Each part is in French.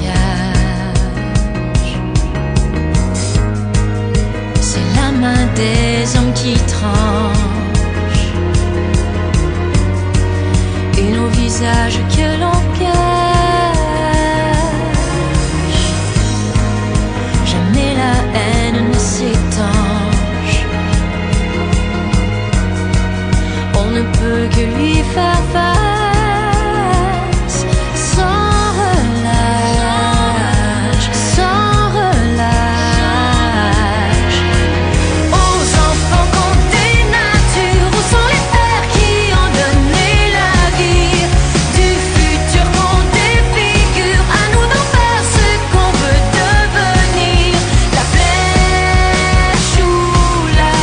maquillage. C'est la main des hommes qui tranche et nos visages que l'on cache. Jamais la haine ne s'étanche. On ne peut que lui faire face sans relâche, sans relâche. Aux enfants qu'ont des natures, où sont les pères qui ont donné la vie? Du futur qu'ont des figures, à nous d'en faire ce qu'on veut devenir. La flèche ou la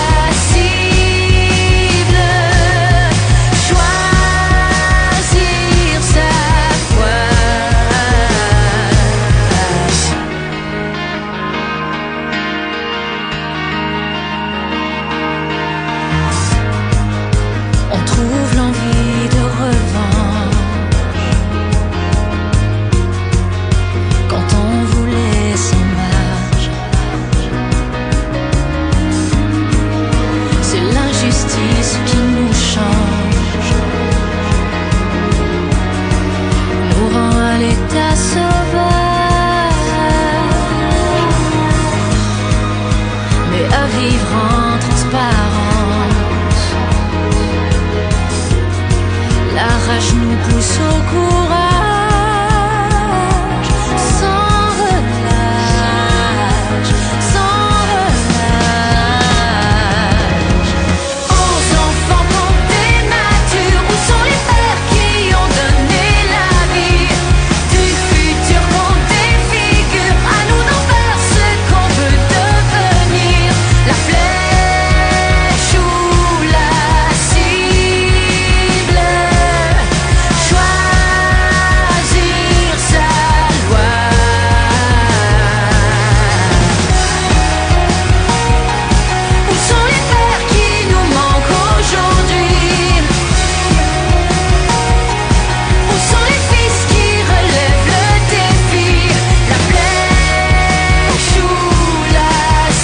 cible, choisir sa voie. On trouve l'envie de revanche quand on voulait sans marge. C'est l'injustice qui nous change, nous rend à l'état sauvage, mais à vivre en transparence. La rage nous pousse au courage, sans relâche, sans relâche. Aux enfants qu'ont des natures, où sont les pères qui ont donné la vie? Du futur qu'ont des figures, à nous d'en faire ce qu'on veut devenir. La flèche ou la cible, choisir sa loi. Où sont les pères qui nous manquent aujourd'hui? Où sont les fils qui relèvent le défi? La flèche ou la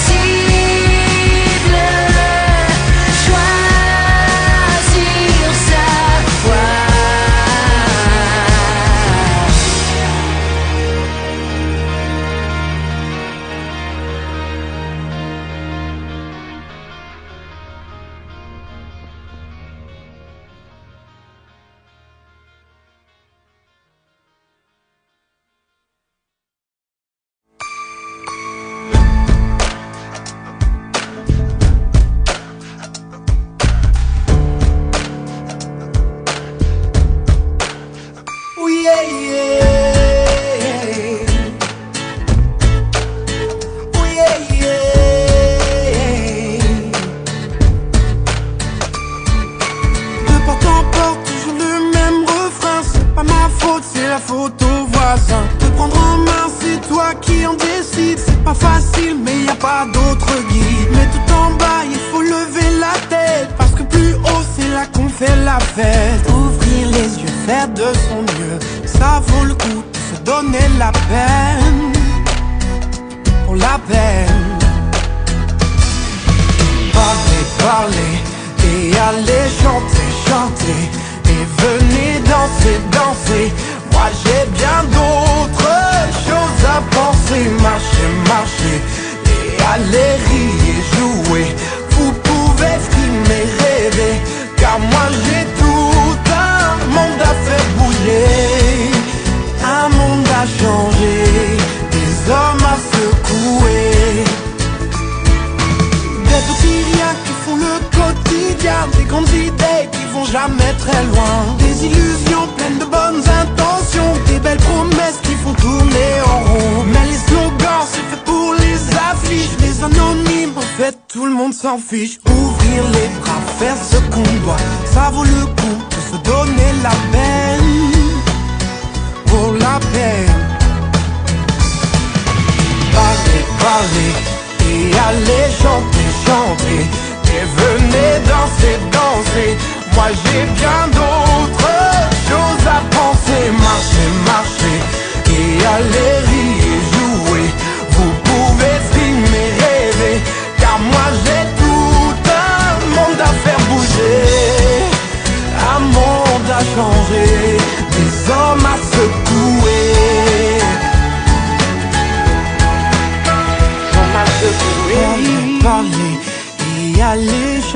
cible, choisir sa voie. Oh yeah, yeah. Oh yeah, yeah. De porte en porte, toujours le même refrain. C'est pas ma faute, c'est la faute aux voisins. Te prendre en main, c'est toi qui en décides. C'est pas facile, mais y a pas d'autre guide. Mais tout en bas, il faut lever la tête, parce que plus haut, c'est là qu'on fait la fête. Ouvrir les yeux, faire de son mieux, ça vaut le coup de se donner la peine, pour la peine. Parlez, parlez, et allez chanter, chanter, et venez danser, danser. Moi j'ai bien d'autres choses à penser. Marcher, marcher, et allez rire, jouer. Vous pouvez frimer, rêver, car moi j'ai tout un monde à faire bouger, un monde à changer, des hommes à secouer. Des petits riens qui font le quotidien, des grandes idées qui vont jamais très loin, des illusions pleines de bonnes intentions, des belles promesses qui font tourner en rond. Mais les slogans, c'est fait pour les affiches, les anonymes, en fait tout le monde s'en fiche. Ouvrir les bras, faire ce qu'on doit, ça vaut le coup de se donner la peine, pour la peine. Parlez, parlez, et allez chanter, chanter, et venez danser, danser. Moi j'ai bien d'autres choses à penser. Marcher, marcher, et aller rire.